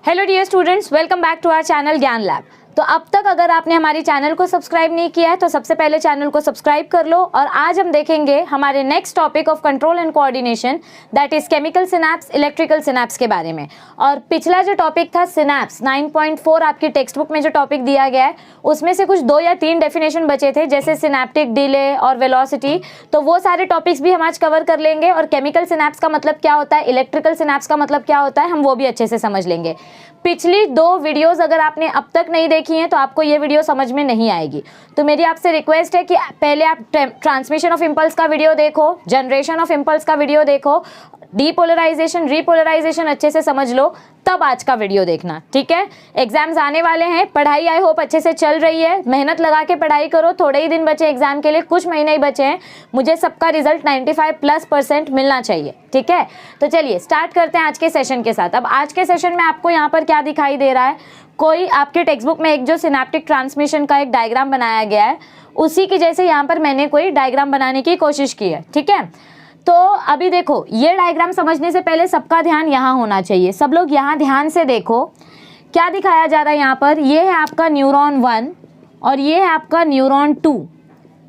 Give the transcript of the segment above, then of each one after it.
Hello dear students, welcome back to our channel Gyan lab. तो अब तक अगर आपने हमारी चैनल को सब्सक्राइब नहीं किया है तो सबसे पहले चैनल को सब्सक्राइब कर लो। और आज हम देखेंगे हमारे next topic of control and coordination, that is chemical synapse, electrical synapse के बारे में। और पिछला जो टॉपिक था सिनैप्स 9.4 आपकी टेक्स्ट बुक में जो टॉपिक दिया गया है उसमें से कुछ 2 या 3 डेफिनेशन बचे थे, जैसे सिनैप्टिक डिले और वेलोसिटी। तो वो सारे टॉपिक्स भी हम आज कवर कर लेंगे और केमिकल सिनैप्स का मतलब क्या होता है, इलेक्ट्रिकल सिनैप्स का मतलब क्या होता है, हम वो भी अच्छे से समझ लेंगे। पिछली 2 वीडियोस अगर आपने अब तक नहीं देखी हैं तो आपको ये वीडियो समझ में नहीं आएगी। तो मेरी आपसे रिक्वेस्ट है कि पहले आप ट्रांसमिशन ऑफ इम्पल्स का वीडियो देखो, जनरेशन ऑफ इम्पल्स का वीडियो देखो, डीपोलराइजेशन रीपोलराइजेशन अच्छे से समझ लो, तब आज का वीडियो देखना, ठीक है। एग्जाम्स आने वाले हैं, पढ़ाई आई होप अच्छे से चल रही है, मेहनत लगा के पढ़ाई करो। थोड़े ही दिन बचे एग्जाम के लिए, कुछ महीने ही बचे हैं। मुझे सबका रिजल्ट 95+% मिलना चाहिए, ठीक है। तो चलिए स्टार्ट करते हैं आज के सेशन के साथ। अब आज के सेशन में आपको यहाँ पर क्या दिखाई दे रहा है, कोई आपके टेक्स्ट बुक में एक जो सिनैप्टिक ट्रांसमिशन का एक डायग्राम बनाया गया है उसी की जैसे यहाँ पर मैंने कोई डायग्राम बनाने की कोशिश की है, ठीक है। तो अभी देखो, ये डायग्राम समझने से पहले सबका ध्यान यहाँ होना चाहिए। सब लोग यहाँ ध्यान से देखो, क्या दिखाया जा रहा है यहाँ पर। ये है आपका न्यूरॉन 1 और ये है आपका न्यूरॉन 2,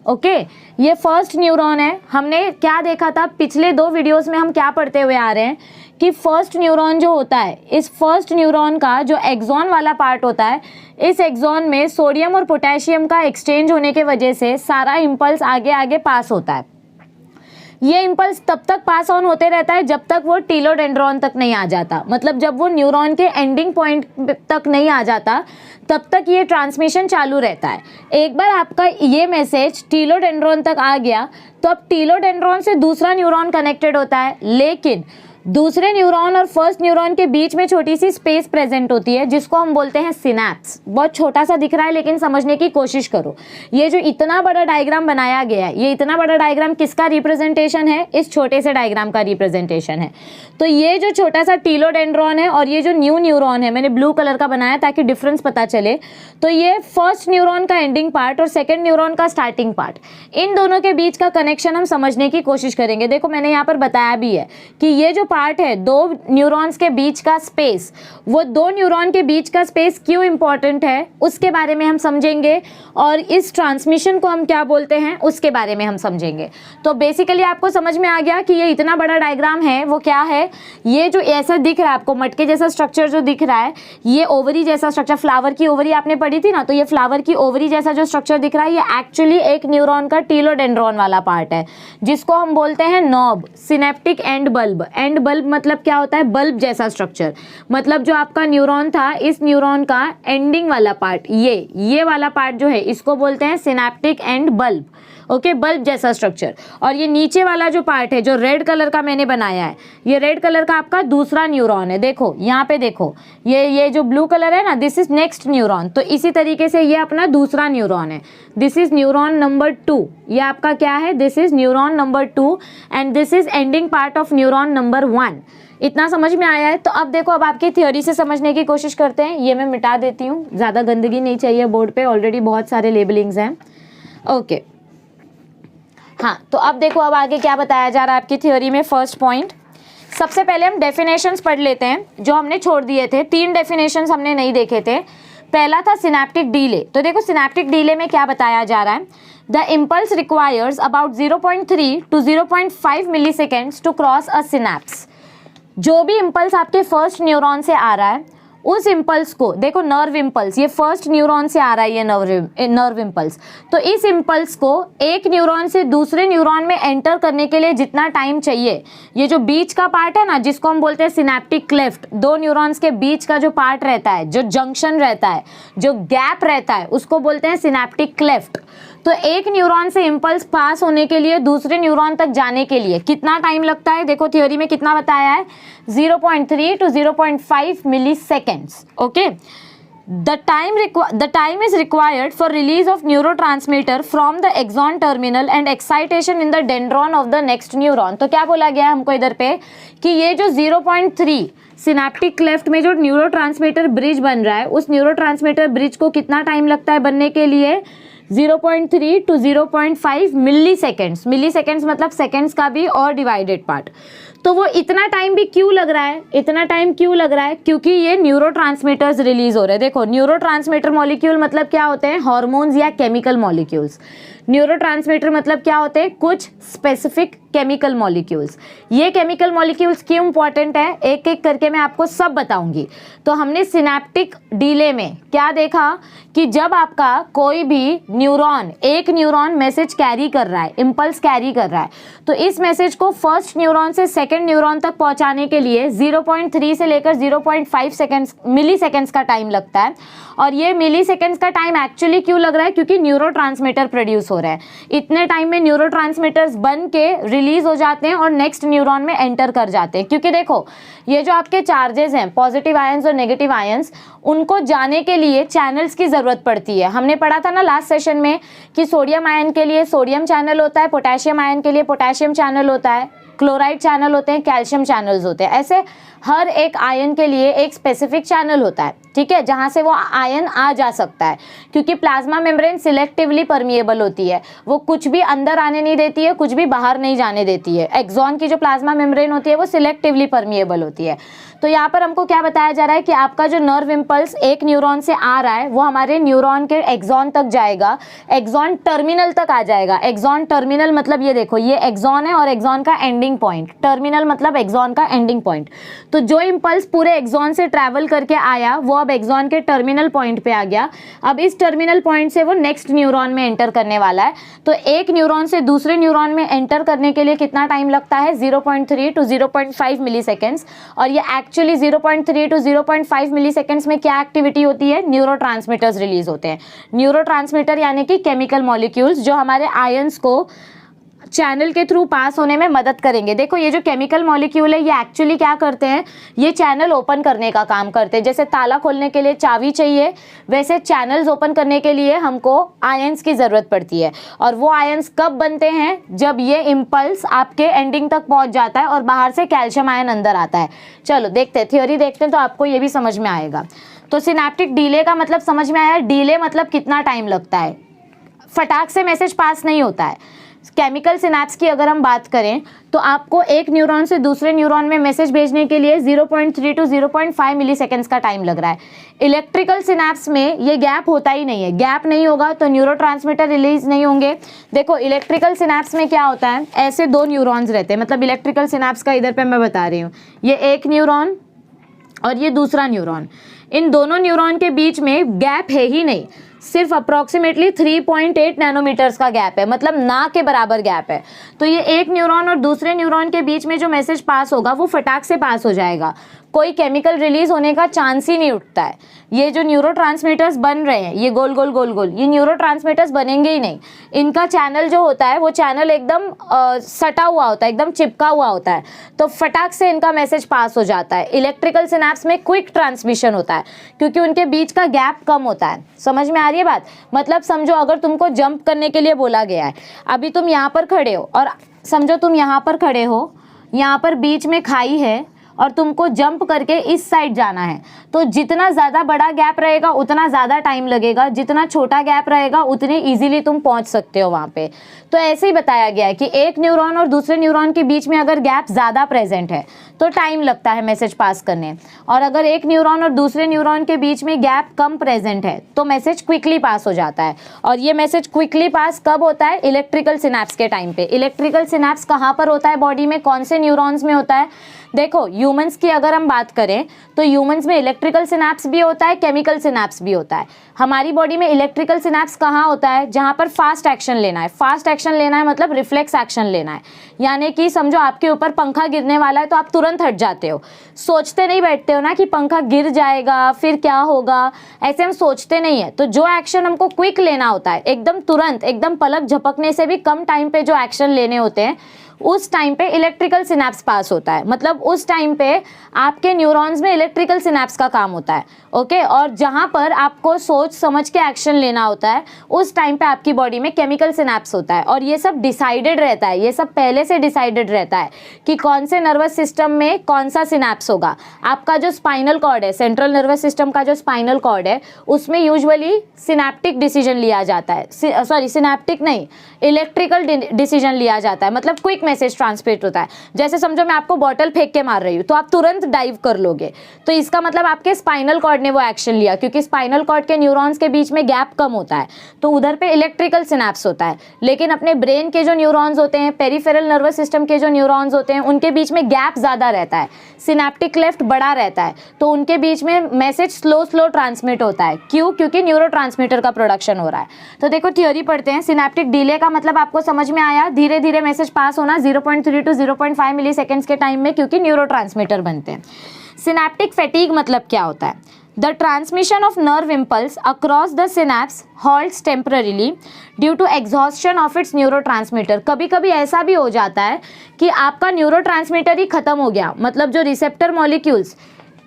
ओके। ये फर्स्ट न्यूरॉन है। हमने क्या देखा था पिछले 2 वीडियोस में, हम क्या पढ़ते हुए आ रहे हैं कि फर्स्ट न्यूरॉन जो होता है, इस फर्स्ट न्यूरॉन का जो एक्सॉन वाला पार्ट होता है, इस एक्सॉन में सोडियम और पोटेशियम का एक्सचेंज होने के वजह से सारा इम्पल्स आगे आगे पास होता है। ये इम्पल्स तब तक पास ऑन होते रहता है जब तक वो टीलोडेंड्रॉन तक नहीं आ जाता, मतलब जब वो न्यूरॉन के एंडिंग पॉइंट तक नहीं आ जाता तब तक ये ट्रांसमिशन चालू रहता है। एक बार आपका ये मैसेज टीलोडेंड्रॉन तक आ गया तो अब टीलोडेंड्रॉन से दूसरा न्यूरॉन कनेक्टेड होता है, लेकिन दूसरे न्यूरॉन और फर्स्ट न्यूरॉन के बीच में छोटी सी स्पेस प्रेजेंट होती है जिसको हम बोलते हैं सिनैप्स। बहुत छोटा सा दिख रहा है लेकिन समझने की कोशिश करो। ये जो इतना बड़ा डायग्राम बनाया गया है, ये इतना बड़ा डायग्राम किसका रिप्रेजेंटेशन है, इस छोटे से डायग्राम का रिप्रेजेंटेशन है। तो ये जो छोटा सा टीलोडेंड्रॉन है और ये जो न्यू न्यूरॉन है, मैंने ब्लू कलर का बनाया ताकि डिफरेंस पता चले। तो ये फर्स्ट न्यूरॉन का एंडिंग पार्ट और सेकेंड न्यूरॉन का स्टार्टिंग पार्ट, इन दोनों के बीच का कनेक्शन हम समझने की कोशिश करेंगे। देखो मैंने यहाँ पर बताया भी है कि ये जो पार्ट है 2 न्यूरॉन्स के बीच का स्पेस, वो 2 न्यूरॉन के बीच का स्पेस क्यों इंपॉर्टेंट है उसके बारे में हम समझेंगे, और इस ट्रांसमिशन को हम क्या बोलते हैं उसके बारे में हम समझेंगे। तो बेसिकली आपको समझ में आ गया कि ये इतना बड़ा डायग्राम है वो क्या है। ये जो ऐसा दिख रहा है आपको, मटके जैसा स्ट्रक्चर जो दिख रहा है, ये ओवरी जैसा स्ट्रक्चर, फ्लावर की ओवरी आपने पढ़ी थी ना, तो ये फ्लावर की ओवरी जैसा जो स्ट्रक्चर दिख रहा है ये एक्चुअली एक न्यूरॉन का टीलोडेंड्रॉन वाला पार्ट है जिसको हम बोलते हैं knob, synaptic and bulb. And bulb मतलब क्या होता है, बल्ब जैसा स्ट्रक्चर, मतलब जो आपका न्यूरॉन था, इस न्यूरॉन का एंडिंग वाला पार्ट, ये वाला पार्ट जो है इसको बोलते हैं synaptic and bulb, okay, bulb जैसा स्ट्रक्चर। और ये नीचे वाला जो पार्ट है जो रेड कलर का मैंने बनाया है, ये रेड कलर का आपका दूसरा न्यूरॉन है। देखो यहाँ पे देखो, ये जो ब्लू कलर है ना, दिस इज नेक्स्ट न्यूरॉन। तो इसी तरीके से ये अपना दूसरा न्यूरॉन है, दिस इज न्यूरॉन नंबर 2। ये आपका क्या है, this is neuron number 2 and this is ending part of neuron number 1। इतना समझ में आया है। तो अब देखो, अब आपकी थ्योरी से समझने की कोशिश करते हैं। ये मैं मिटा देती हूँ, ज़्यादा गंदगी नहीं चाहिए बोर्ड पे, ऑलरेडी बहुत सारे लेबलिंग्स हैं, ओके। हाँ, तो अब देखो, अब आगे क्या बताया जा रहा है आपकी थ्योरी में। फर्स्ट पॉइंट, सबसे पहले हम डेफिनेशंस पढ़ लेते हैं जो हमने छोड़ दिए थे। 3 डेफिनेशंस हमने नहीं देखे थे। पहला था सिनैप्टिक डिले। तो देखो सिनैप्टिक डिले में क्या बताया जा रहा है, the impulse requires about 0.3 to 0.5 milliseconds to cross a synapse. जो भी इम्पल्स आपके फर्स्ट न्यूरॉन से आ रहा है उस इम्पल्स को, देखो नर्व इम्पल्स, ये फर्स्ट न्यूरॉन से आ रहा है, ये नर्व इम्पल्स। तो इस इम्पल्स को एक न्यूरॉन से दूसरे न्यूरॉन में एंटर करने के लिए जितना टाइम चाहिए, ये जो बीच का पार्ट है ना जिसको हम बोलते हैं सिनैप्टिक क्लेफ्ट, 2 न्यूरॉन्स के बीच का जो पार्ट रहता है, जो जंक्शन रहता है, जो गैप रहता है, उसको बोलते हैं सिनैप्टिक क्लेफ्ट। तो एक न्यूरॉन से इम्पल्स पास होने के लिए दूसरे न्यूरॉन तक जाने के लिए कितना टाइम लगता है, देखो थ्योरी में कितना बताया है, 0.3 to 0.5 milliseconds, okay. The time is required for release of neurotransmitter from the axon terminal and excitation in the dendron of the next neuron। तो क्या बोला गया है हमको इधर पे कि ये जो 0.3 सिनैप्टिक क्लेफ्ट में जो न्यूरोट्रांसमीटर ब्रिज बन रहा है, उस न्यूरोट्रांसमीटर ब्रिज को कितना टाइम लगता है बनने के लिए, 0.3 to 0.5 मिलीसेकेंड्स। मिलीसेकेंड्स मतलब सेकेंड्स का भी और डिवाइडेड पार्ट। तो वो इतना टाइम भी क्यों लग रहा है, इतना टाइम क्यों लग रहा है, क्योंकि ये न्यूरोट्रांसमीटर्स रिलीज हो रहे हैं। देखो न्यूरोट्रांसमीटर मॉलिक्यूल मतलब क्या होते हैं, हार्मोन्स या केमिकल मॉलिक्यूल्स। न्यूरोट्रांसमीटर मतलब क्या होते हैं, कुछ स्पेसिफिक केमिकल मॉलिक्यूल्स। ये केमिकल मॉलिक्यूल्स क्यों इंपॉर्टेंट है, एक एक करके मैं आपको सब बताऊंगी। तो हमने सिनेप्टिक डीले में क्या देखा कि जब आपका कोई भी न्यूरॉन, एक न्यूरॉन मैसेज कैरी कर रहा है, इंपल्स कैरी कर रहा है, तो इस मैसेज को फर्स्ट न्यूरॉन से सेकंड न्यूरॉन तक पहुंचाने के लिए 0.3 से लेकर 0.5 सेकंड्स मिली सेकंड्स का टाइम लगता है। और ये मिली सेकंड्स का टाइम एक्चुअली क्यों लग रहा है, क्योंकि न्यूरोट्रांसमीटर प्रोड्यूस हो रहा है। इतने टाइम में न्यूरोट्रांसमीटर्स बन के रिलीज हो जाते हैं और नेक्स्ट न्यूरॉन में एंटर कर जाते हैं। क्योंकि देखो ये जो आपके चार्जेस हैं, पॉजिटिव आयंस और नेगेटिव आयंस, उनको जाने के लिए चैनल्स की जरूरत पड़ती है। हमने पढ़ा था ना लास्ट सेशन में कि सोडियम आयन के लिए सोडियम चैनल होता है, पोटेशियम आयन के लिए पोटेशियम चैनल होता है, क्लोराइड चैनल होते हैं, कैल्शियम चैनल्स होते हैं। ऐसे हर एक आयन के लिए एक स्पेसिफिक चैनल होता है, ठीक है, जहां से वो आयन आ जा सकता है। क्योंकि प्लाज्मा मेम्ब्रेन सिलेक्टिवली परमिएबल होती है, वो कुछ भी अंदर आने नहीं देती है, कुछ भी बाहर नहीं जाने देती है। एक्सॉन की जो प्लाज्मा मेम्ब्रेन होती है वो सिलेक्टिवली परमिएबल होती है। तो यहाँ पर हमको क्या बताया जा रहा है कि आपका जो नर्व इम्पल्स एक न्यूरॉन से आ रहा है वो हमारे न्यूरॉन के एक्सॉन तक जाएगा, एक्सॉन टर्मिनल तक आ जाएगा। एक्सॉन टर्मिनल मतलब ये देखो, ये एक्सॉन है और एक्सॉन का एंडिंग पॉइंट, टर्मिनल मतलब एक्सॉन का एंडिंग पॉइंट। तो जो इम्पल्स पूरे एक्सॉन से ट्रैवल करके आया वो अब एक्सॉन के टर्मिनल पॉइंट पे आ गया। अब इस टर्मिनल पॉइंट से वो नेक्स्ट न्यूरॉन में एंटर करने वाला है। तो एक न्यूरॉन से दूसरे न्यूरॉन में एंटर करने के लिए कितना टाइम लगता है, 0.3 to 0.5 मिली सेकेंड्स। और ये एक्चुअली 0.3 to 0.5 मिली सेकेंड्स में क्या एक्टिविटी होती है, न्यूरोट्रांसमीटर्स रिलीज होते हैं। न्यूरोट्रांसमीटर यानी कि केमिकल मॉलिक्यूल्स जो हमारे आयंस को चैनल के थ्रू पास होने में मदद करेंगे। देखो ये जो केमिकल मॉलिक्यूल है ये एक्चुअली क्या करते हैं, ये चैनल ओपन करने का काम करते हैं। जैसे ताला खोलने के लिए चाबी चाहिए, वैसे चैनल्स ओपन करने के लिए हमको आयंस की ज़रूरत पड़ती है। और वो आयंस कब बनते हैं, जब ये इम्पल्स आपके एंडिंग तक पहुंच जाता है और बाहर से कैल्शियम आयन अंदर आता है। चलो देखते हैं, थ्योरी देखते हैं तो आपको ये भी समझ में आएगा। तो सिनेप्टिक डीले का मतलब समझ में आया, डीले मतलब कितना टाइम लगता है, फटाक से मैसेज पास नहीं होता है। केमिकल सिनेप्स की अगर हम बात करें तो आपको एक न्यूरॉन से दूसरे न्यूरॉन में मैसेज भेजने के लिए 0.3 to 0.5 मिली सेकेंड्स का टाइम लग रहा है। इलेक्ट्रिकल सिनेप्स में ये गैप होता ही नहीं है, गैप नहीं होगा तो न्यूरोट्रांसमीटर रिलीज नहीं होंगे। देखो इलेक्ट्रिकल सिनेप्स में क्या होता है, ऐसे दो न्यूरॉन्स रहते हैं, मतलब इलेक्ट्रिकल सिनेप्स का इधर पे मैं बता रही हूँ, ये एक न्यूरॉन और ये दूसरा न्यूरॉन। इन दोनों न्यूरॉन के बीच में गैप है ही नहीं, सिर्फ अप्रॉक्सीमेटली 3.8 नैनोमीटर्स का गैप है, मतलब ना के बराबर गैप है। तो ये एक न्यूरॉन और दूसरे न्यूरॉन के बीच में जो मैसेज पास होगा वो फटाक से पास हो जाएगा, कोई केमिकल रिलीज होने का चांस ही नहीं उठता है। ये जो न्यूरोट्रांसमीटर्स बन रहे हैं, ये गोल गोल गोल गोल, ये न्यूरोट्रांसमीटर्स बनेंगे ही नहीं। इनका चैनल जो होता है वो चैनल एकदम सटा हुआ होता है, एकदम चिपका हुआ होता है, तो फटाक से इनका मैसेज पास हो जाता है। इलेक्ट्रिकल सिनेप्स में क्विक ट्रांसमिशन होता है क्योंकि उनके बीच का गैप कम होता है। समझ में आ रही है बात, मतलब समझो अगर तुमको जंप करने के लिए बोला गया है, अभी तुम यहाँ पर खड़े हो और समझो तुम यहाँ पर खड़े हो, यहाँ पर बीच में खाई है और तुमको जंप करके इस साइड जाना है, तो जितना ज़्यादा बड़ा गैप रहेगा उतना ज़्यादा टाइम लगेगा, जितना छोटा गैप रहेगा उतनी इजीली तुम पहुंच सकते हो वहाँ पे। तो ऐसे ही बताया गया है कि एक न्यूरॉन और दूसरे न्यूरॉन के बीच में अगर गैप ज़्यादा प्रेजेंट है तो टाइम लगता है मैसेज पास करने, और अगर एक न्यूरॉन और दूसरे न्यूरॉन के बीच में गैप कम प्रेजेंट है तो मैसेज क्विकली पास हो जाता है। और ये मैसेज क्विकली पास कब होता है, इलेक्ट्रिकल सिनेप्स के टाइम पे। इलेक्ट्रिकल सिनेप्स कहाँ पर होता है बॉडी में, कौन से न्यूरॉन्स में होता है। देखो ह्यूमंस की अगर हम बात करें तो ह्यूमंस में इलेक्ट्रिकल सिनेप्स भी होता है, केमिकल सिनेप्स भी होता है। हमारी बॉडी में इलेक्ट्रिकल सिनेप्स कहाँ होता है, जहाँ पर फास्ट एक्शन लेना है। फास्ट एक्शन लेना है मतलब रिफ्लेक्स एक्शन लेना है, यानी कि समझो आपके ऊपर पंखा गिरने वाला है तो आप तुरंत हट जाते हो, सोचते नहीं बैठते हो ना कि पंखा गिर जाएगा फिर क्या होगा, ऐसे हम सोचते नहीं है। तो जो एक्शन हमको क्विक लेना होता है, एकदम तुरंत, एकदम पलक झपकने से भी कम टाइम पे जो एक्शन लेने होते हैं, उस टाइम पे इलेक्ट्रिकल सिनेप्स पास होता है। मतलब उस टाइम पे आपके न्यूरॉन्स में इलेक्ट्रिकल सिनेप्स का काम होता है, ओके। और जहाँ पर आपको सोच समझ के एक्शन लेना होता है उस टाइम पे आपकी बॉडी में केमिकल सिनेप्स होता है। और ये सब डिसाइडेड रहता है, ये सब पहले से डिसाइडेड रहता है कि कौन से नर्वस सिस्टम में कौन सा सिनेप्स होगा। आपका जो स्पाइनल कॉर्ड है, सेंट्रल नर्वस सिस्टम का जो स्पाइनल कॉर्ड है, उसमें यूजुअली सिनेप्टिक डिसीजन लिया जाता है, सॉरी सिनेप्टिक नहीं, इलेक्ट्रिकल डिसीजन लिया जाता है, मतलब क्विक मैसेज ट्रांसमिट होता है। जैसे समझो मैं आपको बॉटल फेंक के मार रही हूँ तो आप तुरंत डाइव कर लोगे, तो इसका मतलब आपके स्पाइनल कॉर्ड ने वो एक्शन लिया, क्योंकि स्पाइनल कॉर्ड के न्यूरॉन्स के बीच में गैप कम होता है तो उधर पे इलेक्ट्रिकल सिनेप्स होता है। लेकिन अपने ब्रेन के जो न्यूरॉन्स होते हैं, पेरिफेरल नर्वस सिस्टम के जो न्यूरॉन्स होते हैं, उनके बीच में गैप ज़्यादा रहता है, सिनेप्टिक क्लेफ्ट बड़ा रहता है, तो उनके बीच में मैसेज स्लो ट्रांसमिट होता है। क्यों? क्योंकि न्यूरोट्रांसमीटर का प्रोडक्शन हो रहा है। तो देखो थ्योरी पढ़ते हैं। सिनेप्टिक डिले का मतलब आपको समझ में आया, धीरे धीरे मैसेज पास होना 0.3 to 0.5 मिली सेकेंड्स के टाइम में, क्योंकि न्यूरोट्रांसमीटर बनते हैं। सिनेप्टिक फैटीग मतलब क्या होता है? The transmission of nerve impulse across the synapse halts temporarily due to exhaustion of its neurotransmitter। कभी कभी ऐसा भी हो जाता है कि आपका न्यूरोट्रांसमीटर ही खत्म हो गया, मतलब जो रिसेप्टर मॉलिक्यूल्स,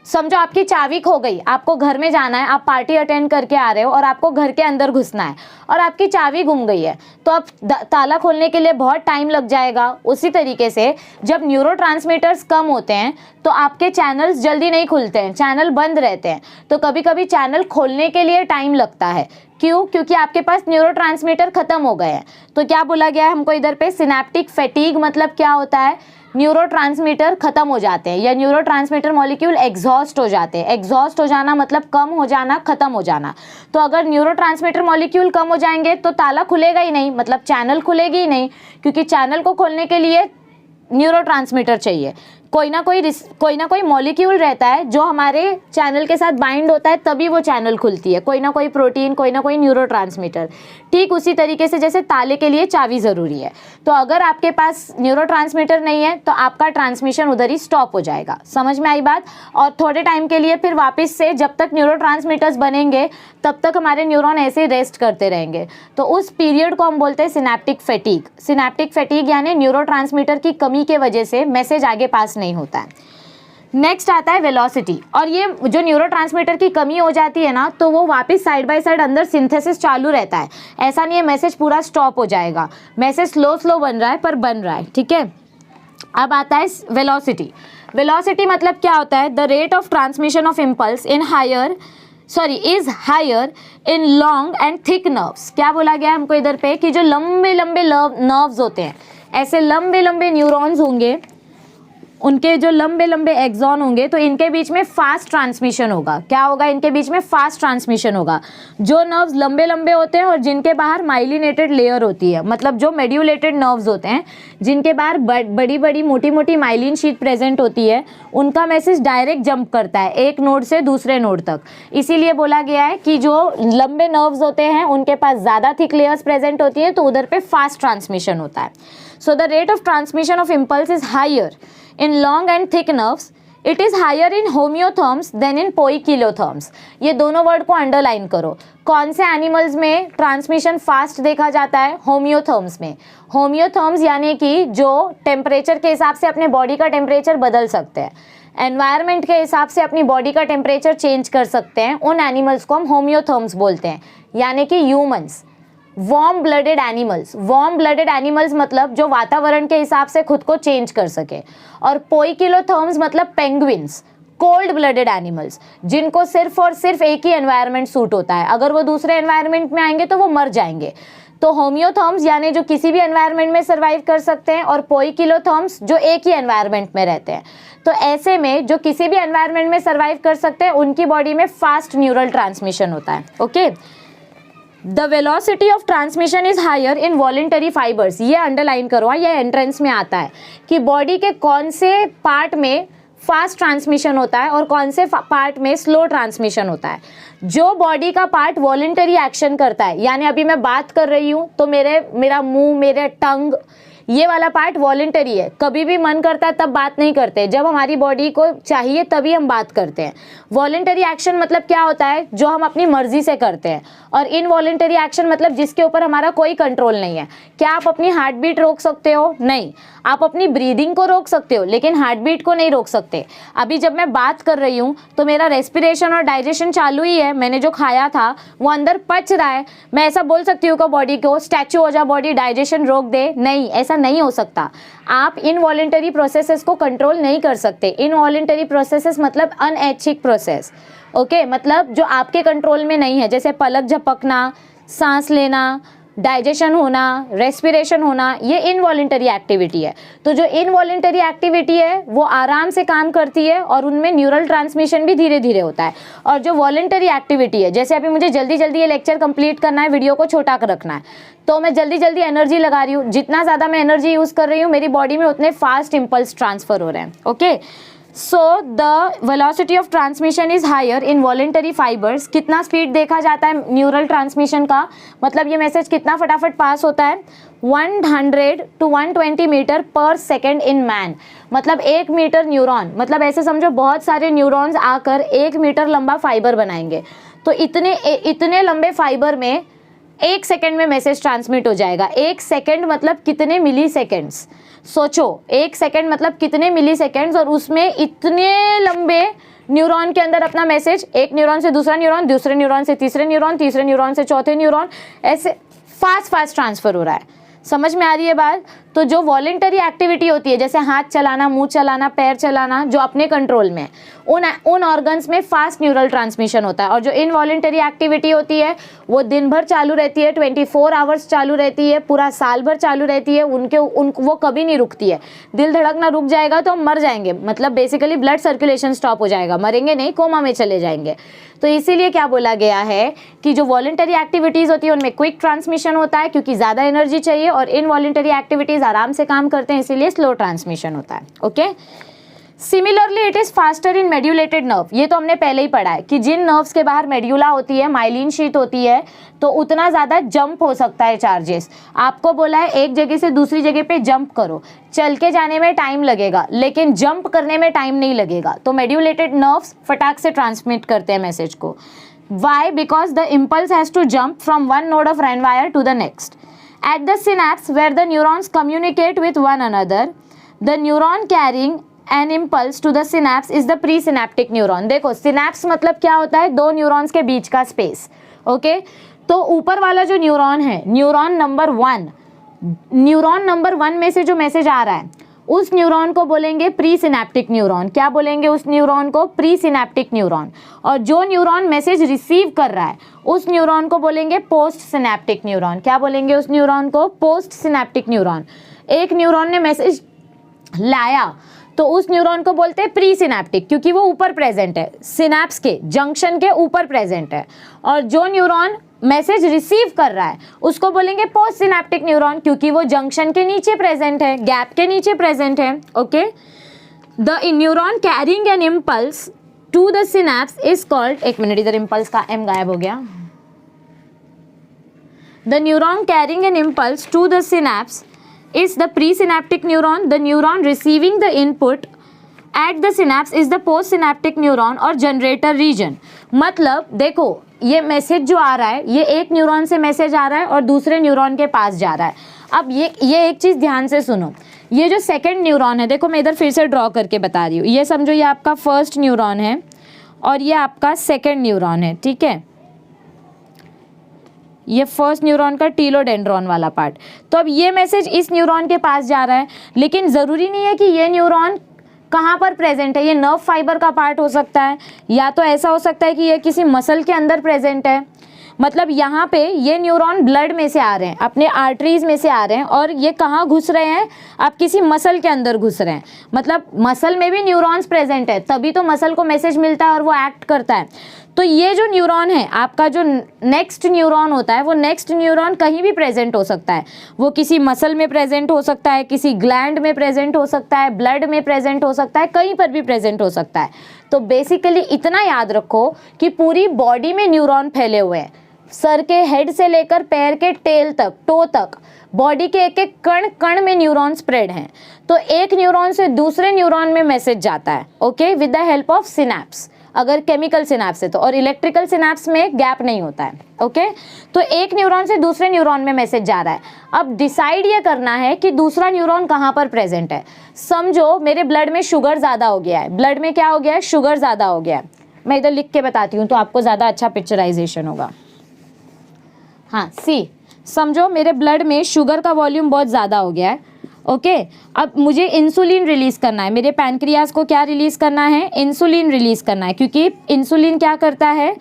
समझो आपकी चाबी खो गई, आपको घर में जाना है, आप पार्टी अटेंड करके आ रहे हो और आपको घर के अंदर घुसना है और आपकी चाबी गुम गई है, तो अब ताला खोलने के लिए बहुत टाइम लग जाएगा। उसी तरीके से जब न्यूरोट्रांसमीटर्स कम होते हैं तो आपके चैनल्स जल्दी नहीं खुलते हैं, चैनल बंद रहते हैं, तो कभी कभी चैनल खोलने के लिए टाइम लगता है। क्यों? क्योंकि आपके पास न्यूरोट्रांसमीटर खत्म हो गए हैं। तो क्या बोला गया है हमको इधर पे? सिनेप्टिक फैटीग मतलब क्या होता है? न्यूरोट्रांसमीटर खत्म हो जाते हैं या न्यूरोट्रांसमीटर मॉलिक्यूल एग्जॉस्ट हो जाते हैं। एग्जॉस्ट हो जाना मतलब कम हो जाना, खत्म हो जाना। तो अगर न्यूरोट्रांसमीटर मॉलिक्यूल कम हो जाएंगे तो ताला खुलेगा ही नहीं, मतलब चैनल खुलेगी ही नहीं, क्योंकि चैनल को खोलने के लिए न्यूरोट्रांसमीटर चाहिए। कोई ना कोई मॉलिक्यूल रहता है जो हमारे चैनल के साथ बाइंड होता है, तभी वो चैनल खुलती है। कोई ना कोई प्रोटीन, कोई ना कोई न्यूरोट्रांसमीटर। ठीक उसी तरीके से जैसे ताले के लिए चाबी ज़रूरी है, तो अगर आपके पास न्यूरोट्रांसमीटर नहीं है तो आपका ट्रांसमिशन उधर ही स्टॉप हो जाएगा। समझ में आई बात? और थोड़े टाइम के लिए फिर वापस से जब तक न्यूरोट्रांसमीटर्स बनेंगे तब तक हमारे न्यूरॉन ऐसे ही रेस्ट करते रहेंगे, तो उस पीरियड को हम बोलते हैं सिनेप्टिक फैटीग। सिनेप्टिक फैटीग यानी न्यूरोट्रांसमीटर की कमी के वजह से मैसेज आगे पास नहीं होता है। नेक्स्ट आता है वेलोसिटी, और ये जो न्यूरोट्रांसमीटर की कमी हो जाती है ना, तो वो वापस साइड बाय साइड अंदर सिंथेसिस चालू रहता है। ऐसा नहीं है मैसेज पूरा स्टॉप हो जाएगा, मैसेज स्लो बन रहा है पर बन रहा है। ठीक है, अब आता है वेलोसिटी। वेलोसिटी मतलब क्या होता है? The rate of transmission of impulse is higher in long and thick nerves. क्या बोला गया है हमको इधर पे? कि जो लंबे नर्व्स होते हैं, ऐसे लंबे न्यूरॉन्स होंगे, उनके जो लंबे एक्सॉन होंगे, तो इनके बीच में फास्ट ट्रांसमिशन होगा। क्या होगा? इनके बीच में फास्ट ट्रांसमिशन होगा। जो नर्व्स लंबे होते हैं और जिनके बाहर माइलिनेटेड लेयर होती है, मतलब जो मेड्यूलेटेड नर्व्स होते हैं जिनके बाहर बड़ी मोटी माइलिन शीट प्रेजेंट होती है, उनका मैसेज डायरेक्ट जंप करता है एक नोड से दूसरे नोड तक। इसीलिए बोला गया है कि जो लंबे नर्व्स होते हैं उनके पास ज़्यादा थिक लेयर्स प्रेजेंट होती है, तो उधर पे फास्ट ट्रांसमिशन होता है। So the rate of transmission of impulse is higher in long and thick nerves. It is higher in homeotherms than in poikilotherms। ये दोनों वर्ड को अंडरलाइन करो। कौन से एनिमल्स में ट्रांसमिशन फास्ट देखा जाता है? होम्योथर्म्स में। होम्योथर्म्स यानी कि जो टेम्परेचर के हिसाब से अपने बॉडी का टेम्परेचर बदल सकते हैं, एनवायरनमेंट के हिसाब से अपनी बॉडी का टेम्परेचर चेंज कर सकते हैं, उन एनिमल्स को हम होम्योथर्म्स बोलते हैं, यानी कि ह्यूमंस। वार्म ब्लडेड एनिमल्स मतलब जो वातावरण के हिसाब से खुद को चेंज कर सके। और पोइकिलोथर्म्स मतलब पेंगुइन्स, कोल्ड ब्लडेड एनिमल्स, जिनको सिर्फ और सिर्फ एक ही एनवायरनमेंट सूट होता है, अगर वो दूसरे एनवायरनमेंट में आएंगे तो वो मर जाएंगे। तो होम्योथर्म्स यानी जो किसी भी एनवायरनमेंट में सर्वाइव कर सकते हैं, और पोइकिलोथर्म्स जो एक ही एनवायरनमेंट में रहते हैं। तो ऐसे में जो किसी भी एनवायरनमेंट में सर्वाइव कर सकते हैं, उनकी बॉडी में फास्ट न्यूरल ट्रांसमिशन होता है। Okay, the velocity of transmission is higher in voluntary fibres. ये अंडरलाइन करो, ये एंट्रेंस में आता है कि बॉडी के कौन से पार्ट में फास्ट ट्रांसमिशन होता है और कौन से पार्ट में स्लो ट्रांसमिशन होता है। जो बॉडी का पार्ट वॉलेंटरी एक्शन करता है, यानी अभी मैं बात कर रही हूँ तो मेरा मुंह, मेरे टंग, ये वाला पार्ट वॉलेंटरी है। कभी भी मन करता है तब बात नहीं करते, जब हमारी बॉडी को चाहिए तभी हम बात करते हैं। वॉलेंटरी एक्शन मतलब क्या होता है? जो हम अपनी मर्जी से करते हैं। और इनवॉलेंटरी एक्शन मतलब जिसके ऊपर हमारा कोई कंट्रोल नहीं है। क्या आप अपनी हार्ट बीट रोक सकते हो? नहीं। आप अपनी ब्रीदिंग को रोक सकते हो, लेकिन हार्ट बीट को नहीं रोक सकते। अभी जब मैं बात कर रही हूँ तो मेरा रेस्पिरेशन और डाइजेशन चालू ही है, मैंने जो खाया था वो अंदर पच रहा है। मैं ऐसा बोल सकती हूँ कि बॉडी को स्टैचू हो जा, बॉडी डाइजेशन रोक दे? नहीं, ऐसा नहीं हो सकता। आप इनवॉलेंटरी प्रोसेसेस को कंट्रोल नहीं कर सकते। इनवॉलेंटरी प्रोसेसेस मतलब अनऐच्छिक प्रोसेस। ओके, मतलब जो आपके कंट्रोल में नहीं है, जैसे पलक झपकना, सांस लेना, डाइजेशन होना, रेस्पिरेशन होना, ये इनवॉलेंटरी एक्टिविटी है। तो जो इनवॉलेंटरी एक्टिविटी है वो आराम से काम करती है और उनमें न्यूरल ट्रांसमिशन भी धीरे धीरे होता है। और जो वॉलेंटरी एक्टिविटी है, जैसे अभी मुझे जल्दी जल्दी ये लेक्चर कंप्लीट करना है, वीडियो को छोटा कर रखना है, तो मैं जल्दी जल्दी एनर्जी लगा रही हूँ, जितना ज़्यादा मैं एनर्जी यूज़ कर रही हूँ मेरी बॉडी में उतने फास्ट इम्पल्स ट्रांसफर हो रहे हैं। Okay, so the velocity of transmission is higher in voluntary fibres. कितना स्पीड देखा जाता है न्यूरल ट्रांसमिशन का, मतलब ये मैसेज कितना फटाफट पास होता है, 100 to 120 मीटर पर सेकेंड इन मैन। मतलब 1 मीटर न्यूरॉन, मतलब ऐसे समझो बहुत सारे न्यूरॉन्स आकर 1 मीटर लंबा फाइबर बनाएंगे। तो इतने लंबे फाइबर में 1 सेकेंड में मैसेज ट्रांसमिट हो जाएगा। 1 सेकेंड मतलब कितने मिली सेकेंड्स, सोचो 1 सेकेंड मतलब कितने मिली सेकेंड्स, और उसमें इतने लंबे न्यूरॉन के अंदर अपना मैसेज, एक न्यूरॉन से दूसरा न्यूरॉन, दूसरे न्यूरॉन से तीसरे न्यूरॉन, तीसरे न्यूरॉन से चौथे न्यूरॉन, ऐसे फास्ट ट्रांसफर हो रहा है। समझ में आ रही है बात? तो जो वॉलेंटरी एक्टिविटी होती है, जैसे हाथ चलाना, मुंह चलाना, पैर चलाना, जो अपने कंट्रोल में, उन ऑर्गन्स में फास्ट न्यूरल ट्रांसमिशन होता है। और जो इनवॉलेंटरी एक्टिविटी होती है वो दिन भर चालू रहती है, 24 आवर्स चालू रहती है, पूरा साल भर चालू रहती है, वो कभी नहीं रुकती है। दिल धड़कना रुक जाएगा तो हम मर जाएंगे, मतलब बेसिकली ब्लड सर्कुलेशन स्टॉप हो जाएगा, मरेंगे नहीं, कोमा में चले जाएंगे। तो इसीलिए क्या बोला गया है कि जो वॉलेंटरी एक्टिविटीज़ होती है उनमें क्विक ट्रांसमिशन होता है क्योंकि ज़्यादा एनर्जी चाहिए, और इनवॉलेंटरी एक्टिविटीज़ आराम से काम करते हैं इसीलिए स्लो ट्रांसमिशन होता है। Okay, similarly it is faster in medullated nerve. ये तो हमने पहले ही पढ़ा है कि जिन नर्व्स के बाहर मेड्यूला होती है, माइलिन शीट होती है, तो उतना ज़्यादा जंप हो सकता है चार्जेस। आपको बोला है एक जगह से दूसरी जगह पे जंप करो, चल के जाने में टाइम लगेगा लेकिन जंप करने में टाइम नहीं लगेगा। तो मेड्यूलेटेड नर्व्स फटाक से ट्रांसमिट करते हैं मैसेज को। Why? Because the impulse has to jump from one node of Ranvier to the next. At the synapse where the neurons communicate with one another, the neuron carrying an impulse to the synapse is the presynaptic neuron। देखो synapse मतलब क्या होता है, 2 neurons के बीच का space. Okay, तो ऊपर वाला जो न्यूरॉन है, न्यूरॉन नंबर 1 में से जो मैसेज आ रहा है उस न्यूरॉन को बोलेंगे प्री सिनेप्टिक न्यूरॉन। क्या बोलेंगे उस न्यूरॉन को? Pre synaptic neuron. और जो न्यूरॉन मैसेज रिसीव कर रहा है उस न्यूरॉन को बोलेंगे पोस्ट सिनेप्टिक न्यूरॉन। क्या बोलेंगे उस न्यूरॉन को? Post synaptic neuron. एक न्यूरॉन ने मैसेज लाया तो उस न्यूरॉन को बोलते हैं प्री सिनेप्टिक क्योंकि वो ऊपर प्रेजेंट है, सिनेप्स के जंक्शन के ऊपर प्रेजेंट है। और जो न्यूरॉन मैसेज रिसीव कर रहा है उसको बोलेंगे पोस्ट सिनेप्टिक न्यूरॉन क्योंकि वो जंक्शन के नीचे प्रेजेंट है, गैप के नीचे प्रेजेंट है। Okay, the neuron carrying an impulse to the synapse is called, एक मिनट इधर इम्पल्स का एम गायब हो गया। The neuron carrying an impulse to the synapse is the presynaptic neuron. The neuron receiving the input at the synapse is the postsynaptic neuron और generator region। मतलब देखो ये मैसेज जो आ रहा है ये एक न्यूरॉन से मैसेज आ रहा है और दूसरे न्यूरॉन के पास जा रहा है। अब ये एक चीज़ ध्यान से सुनो, ये जो सेकंड न्यूरॉन है, देखो मैं इधर फिर से ड्रॉ करके बता रही हूँ। ये समझो ये आपका फर्स्ट न्यूरॉन है और ये आपका सेकंड न्यूरॉन है, ठीक है। ये फर्स्ट न्यूरॉन का टीलोडेंड्रॉन वाला पार्ट। तो अब ये मैसेज इस न्यूरॉन के पास जा रहा है, लेकिन ज़रूरी नहीं है कि ये न्यूरॉन कहाँ पर प्रेजेंट है। ये नर्व फाइबर का पार्ट हो सकता है, या तो ऐसा हो सकता है कि ये किसी मसल के अंदर प्रेजेंट है। मतलब यहाँ पे ये न्यूरॉन ब्लड में से आ रहे हैं, अपने आर्टरीज में से आ रहे हैं, और ये कहाँ घुस रहे हैं? आप किसी मसल के अंदर घुस रहे हैं। मतलब मसल में भी न्यूरॉन्स प्रेजेंट है, तभी तो मसल को मैसेज मिलता है और वो एक्ट करता है। तो ये जो न्यूरॉन है आपका, जो नेक्स्ट न्यूरॉन होता है, वो नेक्स्ट न्यूरॉन कहीं भी प्रेजेंट हो सकता है। वो किसी मसल में प्रेजेंट हो सकता है, किसी ग्लैंड में प्रेजेंट हो सकता है, ब्लड में प्रेजेंट हो सकता है, कहीं पर भी प्रेजेंट हो सकता है। तो बेसिकली इतना याद रखो कि पूरी बॉडी में न्यूरॉन फैले हुए हैं, सर के हेड से लेकर पैर के टेल तक, टो तक, बॉडी के एक एक कण कण में न्यूरॉन स्प्रेड हैं। तो एक न्यूरॉन से दूसरे न्यूरॉन में मैसेज जाता है, okay, with the help of synapse. अगर केमिकल सिनेप्स है तो, और इलेक्ट्रिकल सिनेप्स में गैप नहीं होता है, ओके। तो एक न्यूरॉन से दूसरे न्यूरॉन में मैसेज जा रहा है। अब डिसाइड ये करना है कि दूसरा न्यूरॉन कहाँ पर प्रेजेंट है। समझो मेरे ब्लड में शुगर ज़्यादा हो गया है, ब्लड में क्या हो गया है? शुगर ज़्यादा हो गया है। मैं इधर लिख के बताती हूँ तो आपको ज़्यादा अच्छा पिक्चराइजेशन होगा। हाँ, सी, समझो मेरे ब्लड में शुगर का वॉल्यूम बहुत ज़्यादा हो गया है, ओके। अब मुझे इंसुलिन रिलीज़ करना है, मेरे पैनक्रियास को क्या रिलीज़ करना है? इंसुलिन रिलीज़ करना है, क्योंकि इंसुलिन क्या करता है?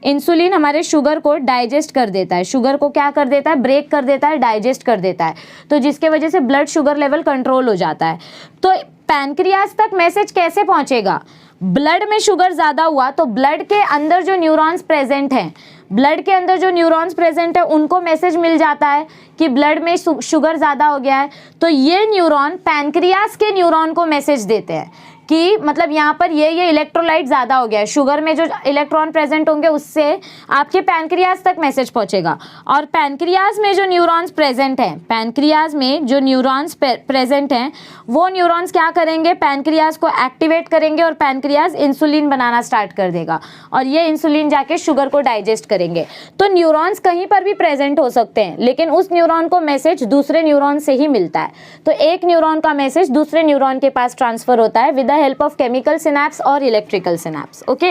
इंसुलिन हमारे शुगर को डाइजेस्ट कर देता है, शुगर को क्या कर देता है, ब्रेक कर देता है, डाइजेस्ट कर देता है, तो जिसके वजह से ब्लड शुगर लेवल कंट्रोल हो जाता है। तो पैनक्रियाज तक मैसेज कैसे पहुंचेगा? ब्लड में शुगर ज़्यादा हुआ तो ब्लड के अंदर जो न्यूरॉन्स प्रेजेंट हैं, ब्लड के अंदर जो न्यूरॉन्स प्रेजेंट है उनको मैसेज मिल जाता है कि ब्लड में शुगर ज़्यादा हो गया है। तो ये न्यूरॉन पैनक्रियाज के न्यूरॉन को मैसेज देते हैं कि मतलब यहाँ पर ये इलेक्ट्रोलाइट ज़्यादा हो गया है, शुगर में जो इलेक्ट्रॉन प्रेजेंट होंगे उससे आपके पैनक्रियाज तक मैसेज पहुँचेगा। और पैनक्रियाज में जो न्यूरॉन्स प्रेजेंट हैं, पैनक्रियाज में जो न्यूरॉन्स प्रेजेंट हैं वो न्यूरॉन्स क्या करेंगे, पैनक्रियाज को एक्टिवेट करेंगे और पैनक्रियाज इंसुलिन बनाना स्टार्ट कर देगा और ये इंसुलिन जाके शुगर को डाइजेस्ट करेंगे। तो न्यूरॉन्स कहीं पर भी प्रेजेंट हो सकते हैं, लेकिन उस न्यूरॉन को मैसेज दूसरे न्यूरॉन से ही मिलता है। तो एक न्यूरॉन का मैसेज दूसरे न्यूरॉन के पास ट्रांसफर होता है with help of chemical synapse or electrical synapse. Okay,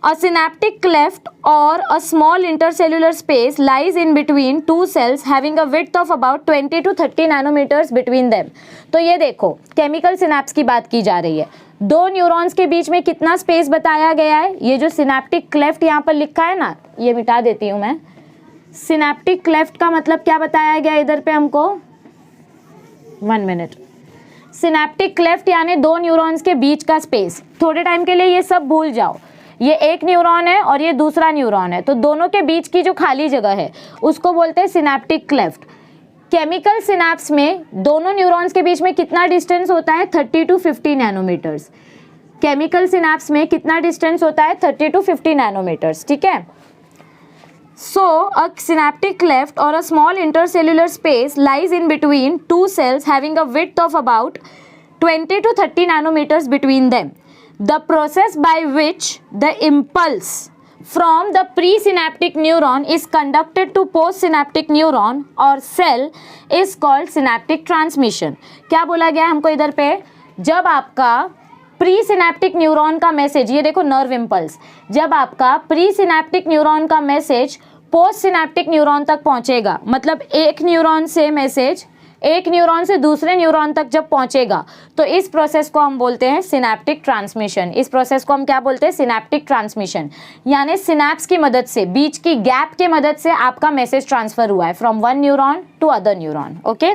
a synaptic cleft or a small intercellular space lies in between two cells having a width of about 20 to 30 nanometers between them. तो ये देखो chemical synapse की बात की जा रही है, दो न्यूरॉन्स के बीच में कितना स्पेस बताया गया है। ये जो सिनेप्टिक क्लेफ्ट यहाँ पर लिखा है ना, ये मिटा देती हूँ मैं। सिनेप्टिक क्लेफ्ट का मतलब क्या बताया गया इधर पे हमको, 1 मिनट। सिनेप्टिक क्लेफ्ट यानी दो न्यूरॉन्स के बीच का स्पेस। थोड़े टाइम के लिए ये सब भूल जाओ, ये एक न्यूरॉन है और ये दूसरा न्यूरॉन है, तो दोनों के बीच की जो खाली जगह है उसको बोलते हैं सिनेप्टिक क्लेफ्ट। केमिकल सिनेप्स में दोनों न्यूरॉन्स के बीच में कितना डिस्टेंस होता है, 30 to 50 नैनोमीटर्स। केमिकल सिनेप्स में कितना डिस्टेंस होता है, 30 to 50 नैनोमीटर्स। ठीक है। So, a synaptic cleft or a small intercellular space lies in between two cells having a width of about 20 to 30 nanometers between them. The process by which the impulse from the presynaptic neuron is conducted to postsynaptic neuron or cell is called synaptic transmission. क्या बोला गया है हमको इधर पे, जब आपका pre synaptic neuron का मैसेज, ये देखो नर्व इम्पल्स, जब आपका प्री सिनेप्टिक न्यूरॉन का मैसेज पोस्ट सिनेप्टिक न्यूरॉन तक पहुंचेगा, मतलब एक न्यूरॉन से मैसेज एक न्यूरॉन से दूसरे न्यूरॉन तक जब पहुंचेगा तो इस प्रोसेस को हम बोलते हैं सिनेप्टिक ट्रांसमिशन। इस प्रोसेस को हम क्या बोलते हैं, सिनेप्टिक ट्रांसमिशन। यानी सिनेप्स की मदद से, बीच की गैप की मदद से आपका मैसेज ट्रांसफर हुआ है from one neuron to other neuron. Okay,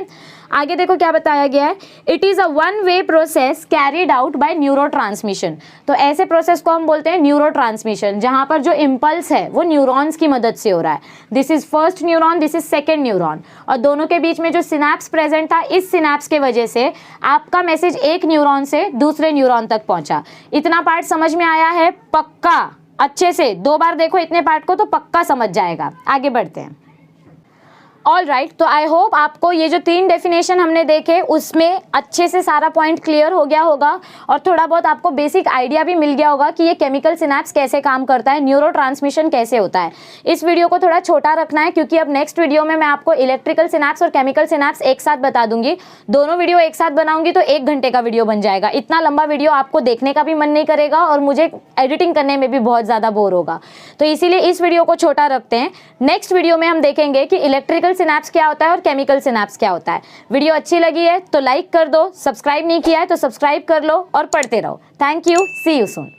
आगे देखो क्या बताया गया है, it is a one way process carried out by neuro transmission. तो ऐसे प्रोसेस को हम बोलते हैं न्यूरो ट्रांसमिशन, जहाँ पर जो इम्पल्स है वो न्यूरॉन्स की मदद से हो रहा है। This is first neuron, this is second neuron, और दोनों के बीच में जो सिनेप्स प्रेजेंट था, इस सिनेप्स के वजह से आपका मैसेज एक न्यूरॉन से दूसरे न्यूरॉन तक पहुंचा। इतना पार्ट समझ में आया है पक्का? अच्छे से 2 बार देखो इतने पार्ट को तो पक्का समझ जाएगा। आगे बढ़ते हैं। ऑल राइट, तो आई होप आपको ये जो 3 डेफिनेशन हमने देखे उसमें अच्छे से सारा पॉइंट क्लियर हो गया होगा और थोड़ा बहुत आपको बेसिक आइडिया भी मिल गया होगा कि ये केमिकल सिनेप्स कैसे काम करता है, न्यूरो ट्रांसमिशन कैसे होता है। इस वीडियो को थोड़ा छोटा रखना है क्योंकि अब नेक्स्ट वीडियो में मैं आपको इलेक्ट्रिकल सिनेप्स और केमिकल सिनेप्स एक साथ बता दूंगी। दोनों वीडियो एक साथ बनाऊंगी तो 1 घंटे का वीडियो बन जाएगा। इतना लंबा वीडियो आपको देखने का भी मन नहीं करेगा और मुझे एडिटिंग करने में भी बहुत ज़्यादा बोर होगा, तो इसीलिए इस वीडियो को छोटा रखते हैं। नेक्स्ट वीडियो में हम देखेंगे कि इलेक्ट्रिकल सिनेप्स क्या होता है और केमिकल सिनेप्स क्या होता है। वीडियो अच्छी लगी है तो लाइक कर दो, सब्सक्राइब नहीं किया है तो सब्सक्राइब कर लो और पढ़ते रहो। Thank you, see you soon.